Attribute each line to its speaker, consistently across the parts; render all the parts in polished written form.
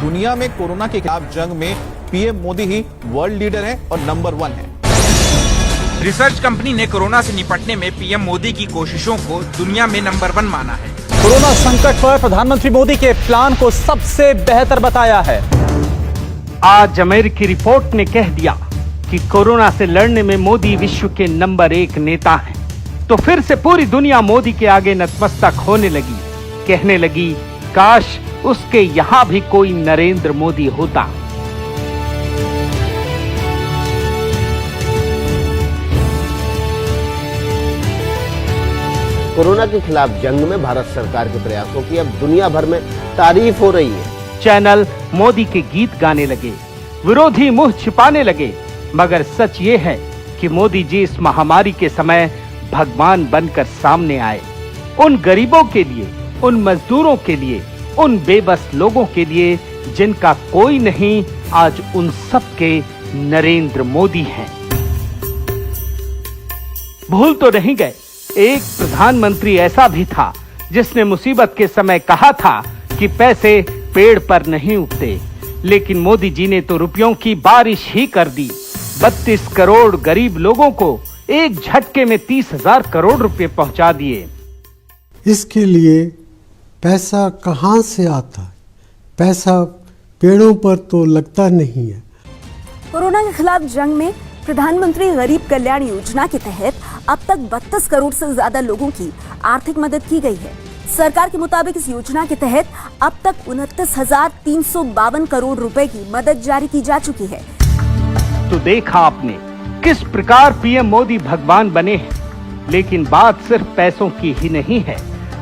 Speaker 1: दुनिया में कोरोना के खिलाफ जंग में पीएम मोदी ही वर्ल्ड लीडर है और नंबर 1 है।
Speaker 2: रिसर्च कंपनी ने कोरोना से निपटने में पीएम मोदी की कोशिशों को दुनिया में नंबर 1 माना है।
Speaker 3: कोरोना संकट पर प्रधानमंत्री मोदी के प्लान को सबसे बेहतर बताया है।
Speaker 4: आज अमेरिकी रिपोर्ट ने कह दिया कि कोरोना से लड़ने में मोदी विश्व के नंबर 1 नेता हैं। तो फिर से पूरी दुनिया मोदी के आगे नतमस्तक होने लगी, कहने लगी काश उसके यहाँ भी कोई नरेंद्र मोदी होता।
Speaker 5: कोरोना के खिलाफ जंग में भारत सरकार के प्रयासों की अब दुनिया भर में तारीफ हो रही है।
Speaker 4: चैनल मोदी के गीत गाने लगे, विरोधी मुंह छिपाने लगे, मगर सच ये है कि मोदी जी इस महामारी के समय भगवान बनकर सामने आए। उन गरीबों के लिए, उन मजदूरों के लिए, उन बेबस लोगों के लिए जिनका कोई नहीं, आज उन सब के नरेंद्र मोदी हैं। भूल तो नहीं गए, एक प्रधानमंत्री ऐसा भी था जिसने मुसीबत के समय कहा था कि पैसे पेड़ पर नहीं उगते, लेकिन मोदी जी ने तो रुपयों की बारिश ही कर दी। 32 करोड़ गरीब लोगों को एक झटके में 30,000 करोड़ रुपए पहुंचा दिए।
Speaker 6: इसके लिए पैसा कहां से आता है? पैसा पेड़ों पर तो लगता नहीं है।
Speaker 7: कोरोना के खिलाफ जंग में प्रधानमंत्री गरीब कल्याण योजना के तहत अब तक 32 करोड़ से ज्यादा लोगों की आर्थिक मदद की गई है। सरकार के मुताबिक इस योजना के तहत अब तक 29,352 करोड़ रुपए की मदद जारी की जा चुकी है।
Speaker 4: तो देखा आपने किस प्रकार पीएम मोदी भगवान बने हैं। लेकिन बात सिर्फ पैसों की ही नहीं है।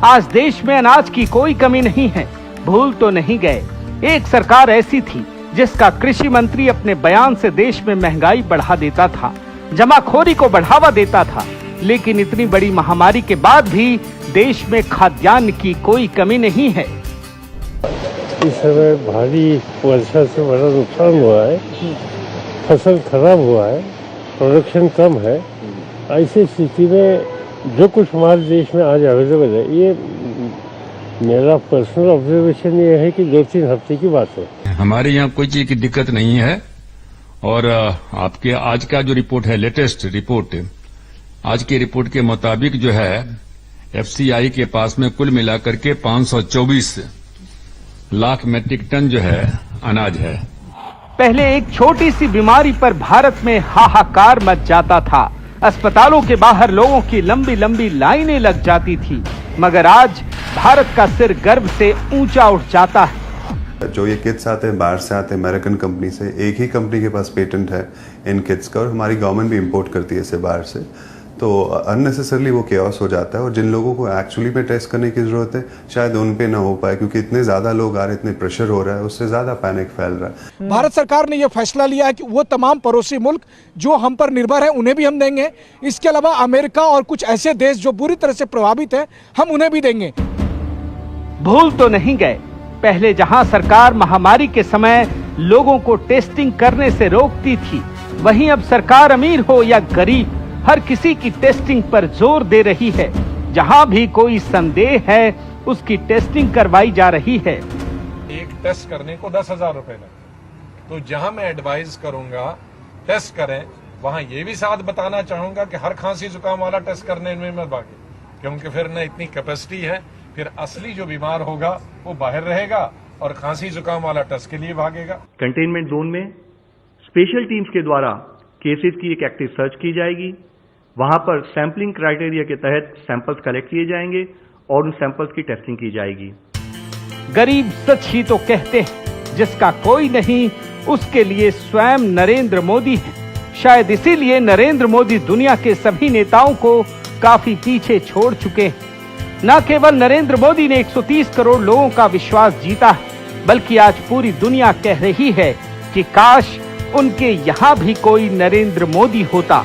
Speaker 4: आज देश में अनाज की कोई कमी नहीं है। भूल तो नहीं गए, एक सरकार ऐसी थी जिसका कृषि मंत्री अपने बयान से देश में महंगाई बढ़ा देता था, जमाखोरी को बढ़ावा देता था। लेकिन इतनी बड़ी महामारी के बाद भी देश में खाद्यान्न की कोई कमी नहीं है।
Speaker 8: इस समय भारी वर्षा से बड़ा नुकसान हुआ है, फसल खराब हुआ है, प्रोडक्शन कम है। ऐसी स्थिति में जो कुछ हमारे देश में आज अवेलेबल है, ये मेरा पर्सनल ऑब्जर्वेशन ये है कि 2-3 हफ्ते की बात है।
Speaker 9: हमारे यहाँ कोई चीज की दिक्कत नहीं है। और आपके आज का जो रिपोर्ट है, लेटेस्ट रिपोर्ट, आज की रिपोर्ट के मुताबिक जो है एफसीआई के पास में कुल मिलाकर के 524 लाख मेट्रिक टन जो है अनाज है।
Speaker 4: पहले एक छोटी सी बीमारी पर भारत में हाहाकार मच जाता था। अस्पतालों के बाहर लोगों की लंबी लंबी लाइनें लग जाती थी, मगर आज भारत का सिर गर्व से ऊंचा उठ जाता है।
Speaker 10: जो ये किट्स आते हैं बाहर से आते हैं, अमेरिकन कंपनी से। एक ही कंपनी के पास पेटेंट है इन किट्स का और हमारी गवर्नमेंट भी इंपोर्ट करती है इसे बाहर से। तो अननेसेसरली वो केओस हो जाता है और जिन लोगों को एक्चुअली में टेस्ट करने की जरूरत है शायद उन पे ना हो पाए, क्योंकि इतने ज्यादा लोग आ रहे, इतने प्रेशर हो रहा है, उससे ज्यादा पैनिक फैल रहा है।
Speaker 11: भारत सरकार ने यह फैसला लिया है कि वो तमाम पड़ोसी मुल्क जो हम पर निर्भर है उन्हें भी हम देंगे। इसके अलावा अमेरिका और कुछ ऐसे देश जो बुरी तरह से प्रभावित है, हम उन्हें भी देंगे।
Speaker 4: भूल तो नहीं गए, पहले जहां सरकार महामारी के समय लोगों को टेस्टिंग करने से रोकती थी, वहीं अब सरकार अमीर हो या गरीब, हर किसी की टेस्टिंग पर जोर दे रही है। जहां भी कोई संदेह है उसकी टेस्टिंग करवाई जा रही है।
Speaker 12: एक टेस्ट करने को 10,000 रुपए लगते, तो जहां मैं एडवाइज करूंगा टेस्ट करें, वहां ये भी साथ बताना चाहूंगा कि हर खांसी जुकाम वाला टेस्ट करने में मत भागे, क्योंकि फिर न इतनी कैपेसिटी है, फिर असली जो बीमार होगा वो बाहर रहेगा और खांसी जुकाम वाला टेस्ट के लिए भागेगा।
Speaker 13: कंटेनमेंट जोन में स्पेशल टीम्स के द्वारा केसेस की एक एक्टिव सर्च की जाएगी। वहां पर सैंपलिंग क्राइटेरिया के तहत सैंपल्स कलेक्ट किए जाएंगे और उन सैंपल्स की टेस्टिंग की जाएगी।
Speaker 4: गरीब सच ही तो कहते हैं, जिसका कोई नहीं उसके लिए स्वयं नरेंद्र मोदी है। शायद इसीलिए नरेंद्र मोदी दुनिया के सभी नेताओं को काफी पीछे छोड़ चुके हैं। न केवल नरेंद्र मोदी ने 130 करोड़ लोगों का विश्वास जीता है, बल्कि आज पूरी दुनिया कह रही है कि काश उनके यहाँ भी कोई नरेंद्र मोदी होता।